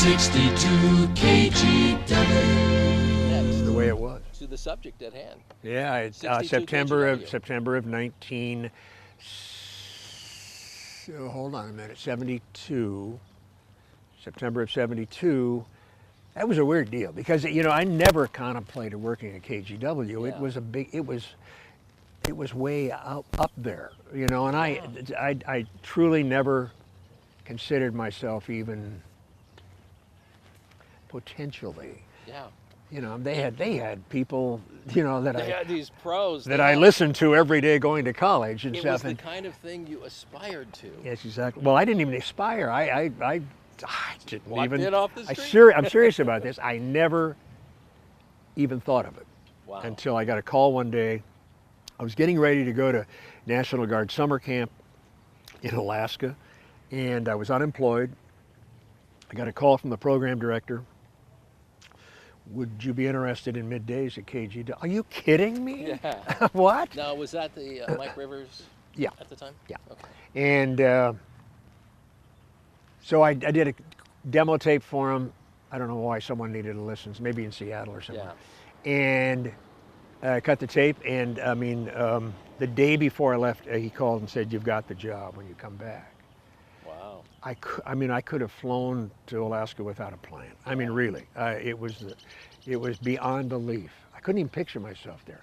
62 KGW. Next, The way it was. to the subject at hand. Yeah, 62 September of 19. So hold on a minute. 72. September of 72. That was a weird deal because I never contemplated working at KGW. Yeah. It was a big. It was way up there. And I truly never considered myself even potentially. Yeah. They had people, that They had these pros that I listened to every day going to college and It stuff. was the and, kind of thing you aspired to. yes, exactly. Well, I didn't even aspire. I didn't Walked even. in off the street. I'm serious about this. I never even thought of it Wow. until I got a call one day. I was getting ready to go to National Guard summer camp in Alaska, and I was unemployed. I got a call from the program director. Would you be interested in middays at KGW? Are you kidding me? Yeah. What? Now, was that the Mike Rivers Yeah. at the time? Yeah. Okay. And so I did a demo tape for him. I don't know why someone needed to listen, maybe in Seattle or somewhere. Yeah. And I cut the tape, and the day before I left, he called and said, "You've got the job when you come back." Wow. I could have flown to Alaska without a plan. I mean, really, it was beyond belief. I couldn't even picture myself there.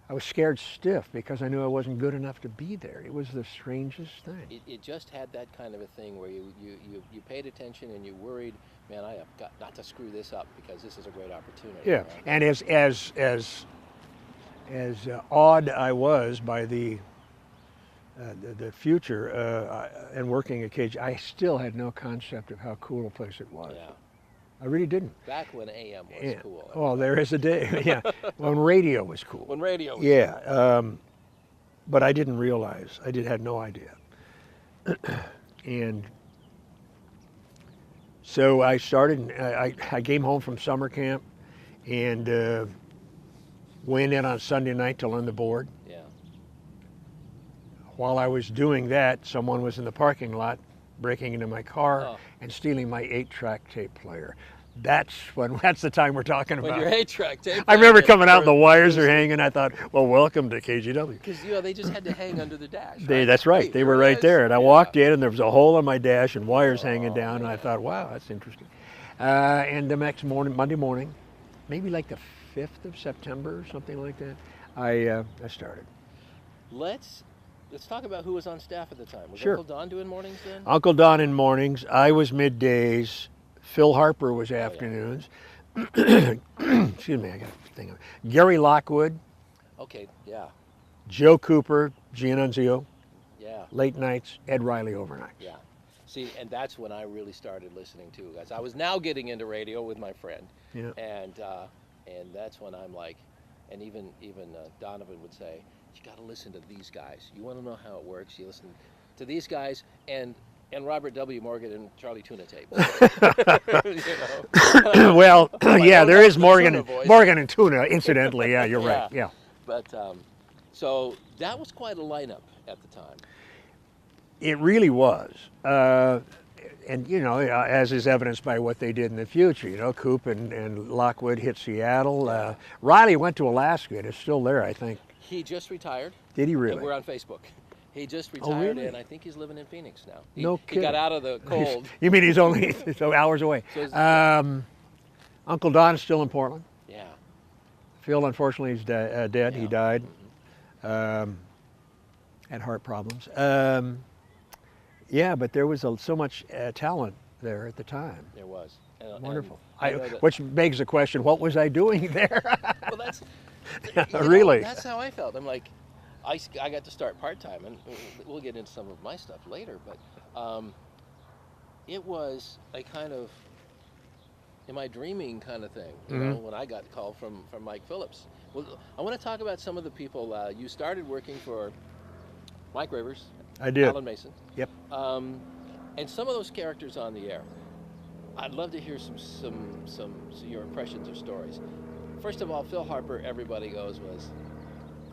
I was scared stiff because I knew I wasn't good enough to be there. It was the strangest thing. It just had that kind of a thing where you paid attention and you worried, man, I have got not to screw this up because this is a great opportunity. Yeah, right? and as awed I was by the future and working at KG, I still had no concept of how cool a place it was. Yeah. I really didn't. Back when AM was Yeah. cool. Oh, there is a day. Yeah, when radio was cool. When radio was Yeah, but I didn't realize. Had no idea. And so I started. I came home from summer camp, and went in on Sunday night to learn the board. Yeah. While I was doing that, someone was in the parking lot breaking into my car Oh. and stealing my 8-track tape player. That's the time we're talking about. When your 8-track tape. I remember coming out and the wires are hanging. I thought, well, welcome to KGW. Because they just had to hang under the dash. That's right. Hey, They were here it right is. there. And I Yeah. walked in and there was a hole in my dash and wires hanging Oh, down. And I man. thought, wow, that's interesting. And the next morning, Monday morning, maybe like the 5th of September or something like that, I started. Let's talk about who was on staff at the time. Was Sure. Uncle Don doing mornings then? Uncle Don in mornings. I was middays. Phil Harper was afternoons. Excuse me, I got a thing. Gary Lockwood, Okay. Yeah. Joe Cooper, Giannunzio, Yeah. late nights, Ed Riley overnights. Yeah. See, and that's when I really started listening to guys. I was now getting into radio with my friend, Yeah. and that's when I'm like, and even Donovan would say, you got to listen to these guys. You want to know how it works. You listen to these guys and Robert W. Morgan and Charlie Tuna tape. Well, yeah, don't there have is the Morgan, Tuna voice. Morgan and Tuna. Incidentally, yeah, you're right. Yeah, But so that was quite a lineup at the time. it really was. And as is evidenced by what they did in the future. Coop and Lockwood hit Seattle. Riley went to Alaska and is still there, I think. He just retired. Did he And really? we're on Facebook. He just Oh, retired, really? and I think he's living in Phoenix now. No He got kidding. out of the cold. You mean he's only so hours away? So is- Uncle Don's still in Portland. Yeah. Phil, unfortunately, is dead. He Yeah. died. Had heart problems. Yeah, but there was so much talent there at the time. There was. And- Wonderful. and I know that- Which begs the question, what was I doing there? well, that's Really? That's how I felt. I'm like, I got to start part-time, and we'll get into some of my stuff later, but it was a kind of, am I dreaming kind of thing, you know, when I got the call from Mike Phillips. Well, I want to talk about some of the people. You started working for Mike Rivers, I did. Alan Mason, Yep. and some of those characters on the air. I'd love to hear some your impressions or stories. First of all, Phil Harper, everybody goes, was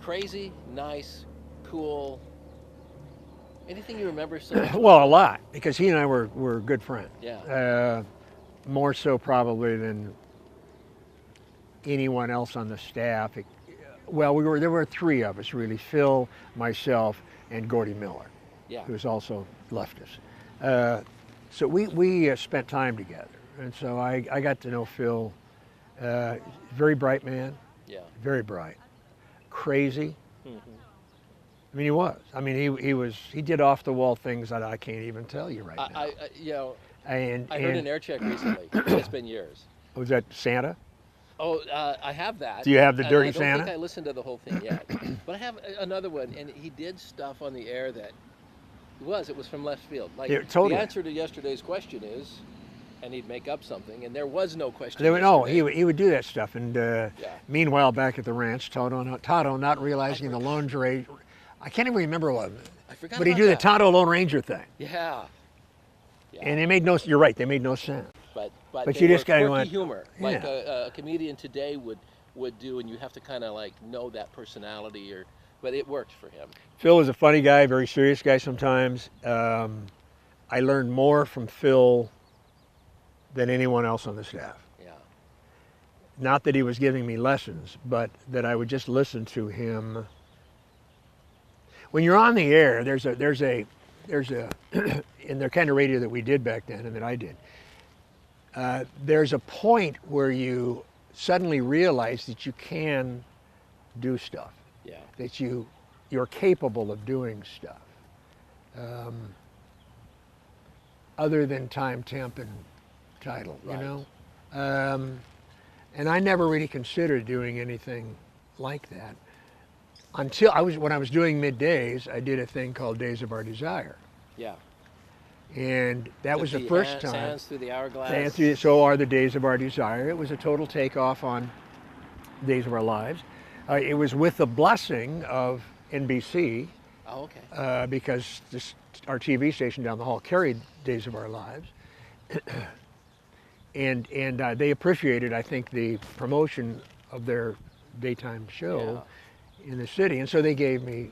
crazy, nice, cool. Anything you remember? So much Well, a lot, because he and I were good friends. Yeah. more so probably than anyone else on the staff. Well, there were three of us really: Phil, myself, and Gordy Miller, Yeah. who's also left us. So we spent time together, and so I got to know Phil. Very bright man, Yeah. very bright, crazy. Hmm. I mean, he was. I mean, he did off the wall things that I can't even tell you right now. You know, And I heard an air check recently. It's been years. was that Santa? Oh, I have that. Do you have the And Dirty I don't Santa? think I listened to the whole thing yet, but I have another one, and he did stuff on the air that it was from left field. Like Yeah, totally. the answer to yesterday's question is, and he'd make up something, and there was no question. They would, no, yesterday. he would do that stuff. And Yeah. meanwhile, back at the ranch, Tonto not realizing the Lone Ranger. I can't even remember what. I forgot. But he'd about do the that. Tonto Lone Ranger thing, Yeah. Yeah. and they made no. You're right. They made no sense. but but they you just were gotta quirky want- humor, like yeah. a comedian today would do, and you have to kind of like know that personality, but it worked for him. Phil was a funny guy, very serious guy sometimes. I learned more from Phil than anyone else on the staff. Yeah. Not that he was giving me lessons, but that I would just listen to him. When you're on the air, there's a in the kind of radio that we did back then and that I did, there's a point where you suddenly realize that you can do stuff, Yeah. that you're capable of doing stuff, other than time, temp, and title, Right. you know? And I never really considered doing anything like that until when I was doing middays, I did a thing called Days of Our Desire. Yeah. And that was the first time. Sands through the hourglass. So are the Days of Our Desire. It was a total takeoff on Days of Our Lives. It was with the blessing of NBC, Oh, okay. because our TV station down the hall carried Days of Our Lives. and they appreciated, I think, the promotion of their daytime show in the city. And so they gave me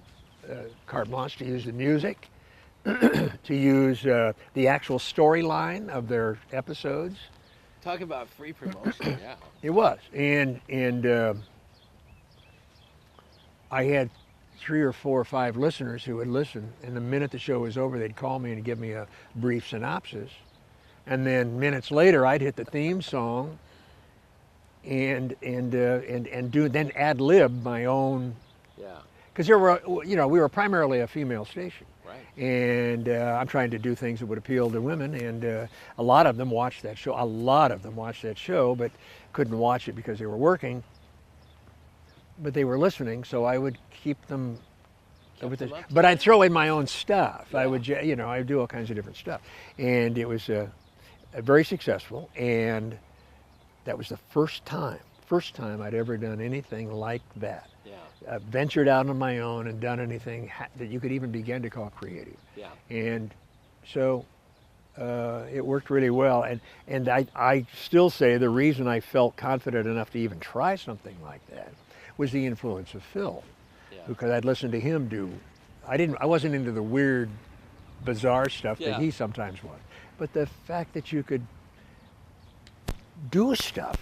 carte blanche to use the music, to use the actual storyline of their episodes. Talk about free promotion. Yeah. It was, and I had 3 or 4 or 5 listeners who would listen, and the minute the show was over, they'd call me and give me a brief synopsis, and then minutes later, I'd hit the theme song, and do then ad lib my own, Yeah. because we were primarily a female station. Right. And I'm trying to do things that would appeal to women, and a lot of them watched that show. A lot of them watched that show, but couldn't watch it because they were working. But they were listening, so I would keep them. Kept them up to But date. I'd throw in my own stuff. Yeah. I would, I'd do all kinds of different stuff, and it was very successful. And that was the first time I'd ever done anything like that. Yeah. Ventured out on my own and done anything that you could even begin to call creative. Yeah. And so it worked really well. And I still say the reason I felt confident enough to even try something like that was the influence of Phil, Yeah. because I'd listened to him do. I wasn't into the weird, bizarre stuff Yeah. that he sometimes was, but the fact that you could do stuff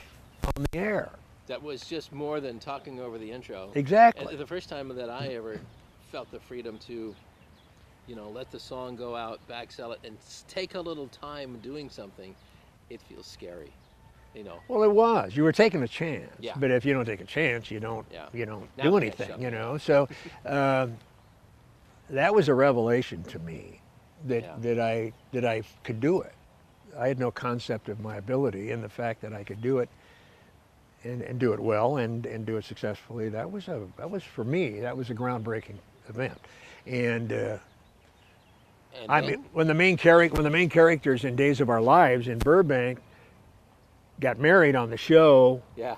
on the air. That was just more than talking over the intro. Exactly. And the first time that I ever felt the freedom to, let the song go out, back sell it, and take a little time doing something, it feels scary. Well, it was. You were taking a chance. Yeah. But if you don't take a chance, you don't. Yeah. You don't Now do can't anything. shut me So that was a revelation to me that Yeah. that I could do it. I had no concept of my ability, and the fact that I could do it and do it well and do it successfully. That was for me. That was a groundbreaking event. And And I then- mean, when the main characters in Days of Our Lives in Burbank got married on the show, Yeah.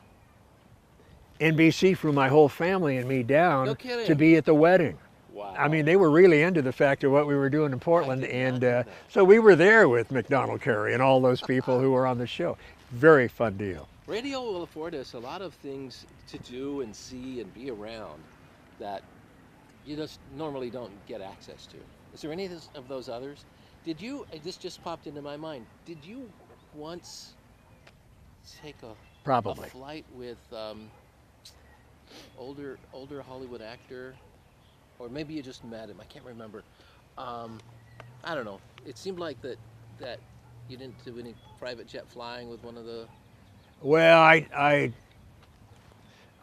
NBC flew my whole family and me down No kidding. to be at the wedding. Wow. I mean, they were really into the fact of what we were doing in Portland, did not and know that. so we were there with McDonald Carey and all those people who were on the show. Very fun deal. Radio will afford us a lot of things to do and see and be around that you just normally don't get access to. Is there any of those others? This just popped into my mind. Did you once take a Probably. flight with older Hollywood actor, or maybe you just met him. I can't remember. I don't know. It seemed like that you didn't do any private jet flying with one of the. Well, I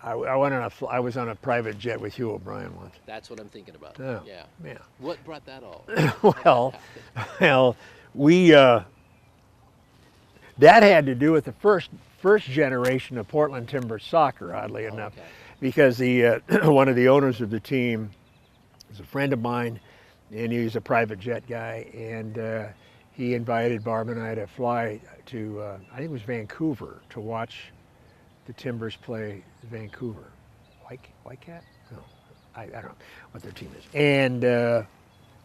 went on I was on a private jet with Hugh O'Brien once. That's what I'm thinking about. Oh, Yeah. yeah. What brought that all? Well, well, we that had to do with the first generation of Portland Timbers soccer, oddly Oh, enough, okay. because the one of the owners of the team was a friend of mine, and he was a private jet guy, and he invited Barb and I to fly to I think it was Vancouver to watch the Timbers play Vancouver. Whitecat? No, I don't know what their team is. And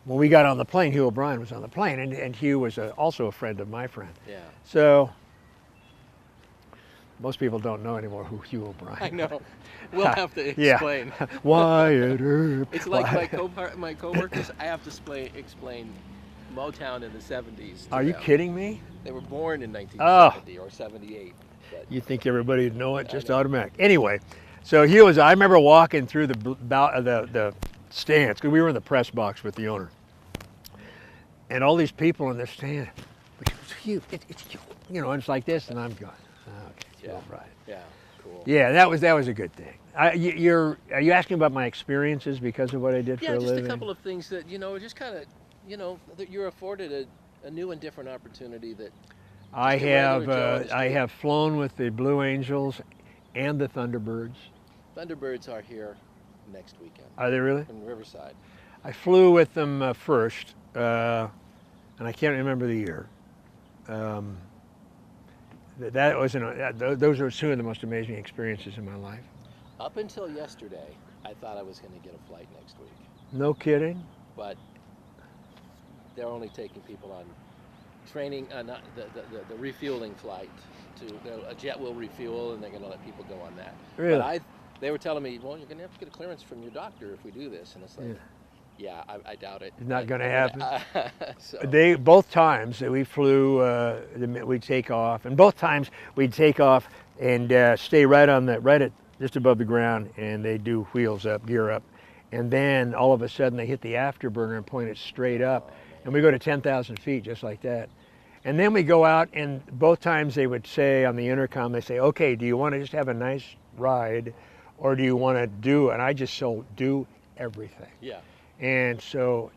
when we got on the plane, Hugh O'Brien was on the plane, and Hugh was also a friend of my friend. Yeah. So most people don't know anymore who Hugh O'Brien. I know. We'll have to Yeah. explain. Wyatt Earp. It's like my coworkers. I have to explain Motown in the 70s. to Are you them. kidding me? They were born in 1970 or 78. But You think everybody would know it? I Just know. automatic. Anyway, so Hugh was. I remember walking through the stands because we were in the press box with the owner, and all these people in the stand. It's Hugh. It's Hugh. You know, and it's like this, and I'm going. Oh, okay, Hugh Yeah. O'Brien. yeah, cool. Yeah, that was a good thing. Are you asking about my experiences because of what I did Yeah, for a just living? a couple of things that just kind of that you're afforded a new and different opportunity that. I just a regular have Joe on the I street. have flown with the Blue Angels and the Thunderbirds. Thunderbirds are here next weekend Are they really? in Riverside. I flew with them first, and I can't remember the year. That was those were two of the most amazing experiences in my life. Up until yesterday, I thought I was going to get a flight next week, No kidding. but they're only taking people on training, not the refueling flight. A jet will refuel, and they're going to let people go on that. Really? But they were telling me, well, you're going to have to get a clearance from your doctor if we do this, and it's like, yeah, I doubt it. It's not gonna happen. So, Both times that we flew, we'd take off, and both times we'd take off and stay right at just above the ground, and they do wheels up, gear up, and then all of a sudden they hit the afterburner and point it straight up, and we go to 10,000 feet just like that. And then we go out, and both times they would say on the intercom, they say, okay, do you want to just have a nice ride, or do you want to do, and I just do everything. yeah. And so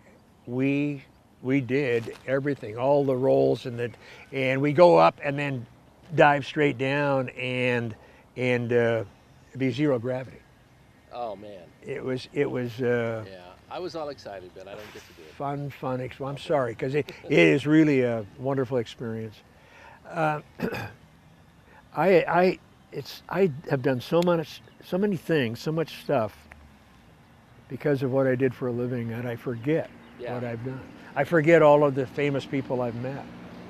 we did everything, all the rolls, and we go up and then dive straight down, and it'd be zero gravity. Oh man. It was Yeah. I was all excited, but I don't get to do it. fun. I'm sorry, because it is really a wonderful experience. I have done so many things, so much stuff because of what I did for a living that I forget Yeah. what I've done. I forget all of the famous people I've met.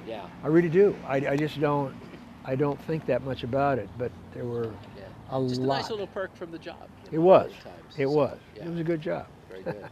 Yeah. I really do. I just don't. I don't think that much about it. But there were Yeah. a Just a lot. nice little perk from the job. It was. at times. It So, was. yeah. It was a good job. Very good.